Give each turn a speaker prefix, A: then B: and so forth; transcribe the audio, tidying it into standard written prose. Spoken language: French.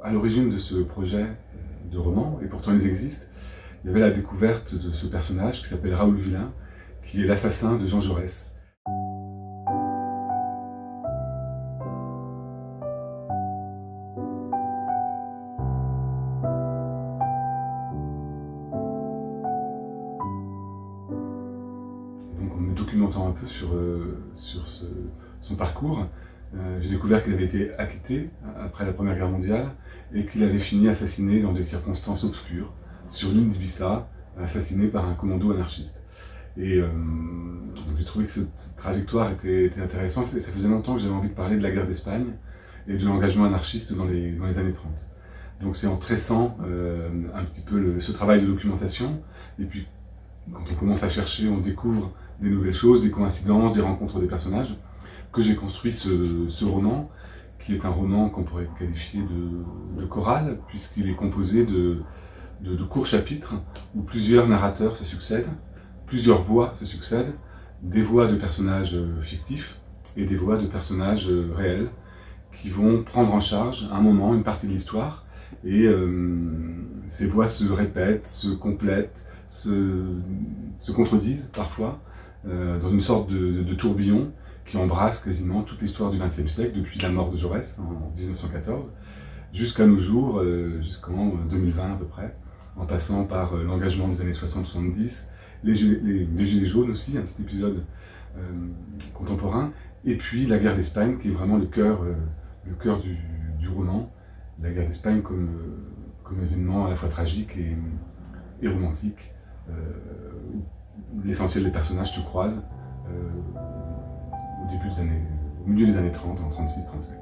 A: à l'origine de ce projet de roman, et pourtant ils existent, il y avait la découverte de ce personnage qui s'appelle Raoul Villain, qui est l'assassin de Jean Jaurès. Donc en me documentant un peu sur son parcours, j'ai découvert qu'il avait été acquitté après la Première Guerre mondiale et qu'il avait fini assassiné dans des circonstances obscures, sur l'île d'Ibiza, assassiné par un commando anarchiste. Et j'ai trouvé que cette trajectoire était intéressante et ça faisait longtemps que j'avais envie de parler de la guerre d'Espagne et de l'engagement anarchiste dans les années 30. Donc c'est en tressant un petit peu ce travail de documentation, et puis quand on commence à chercher, on découvre des nouvelles choses, des coïncidences, des rencontres des personnages, que j'ai construit ce roman, qui est un roman qu'on pourrait qualifier de choral, puisqu'il est composé de courts chapitres où plusieurs narrateurs se succèdent, plusieurs voix se succèdent, des voix de personnages fictifs et des voix de personnages réels, qui vont prendre en charge un moment, une partie de l'histoire, et ces voix se répètent, se complètent, se contredisent parfois, dans une sorte de tourbillon qui embrasse quasiment toute l'histoire du XXe siècle, depuis la mort de Jaurès en 1914, jusqu'à nos jours, jusqu'en 2020 à peu près, en passant par l'engagement des années 60-70, les Gilets jaunes aussi, un petit épisode contemporain, et puis la guerre d'Espagne, qui est vraiment le cœur du roman, la guerre d'Espagne comme événement à la fois tragique et romantique, où l'essentiel des personnages se croisent au milieu des années 30, en 36-37.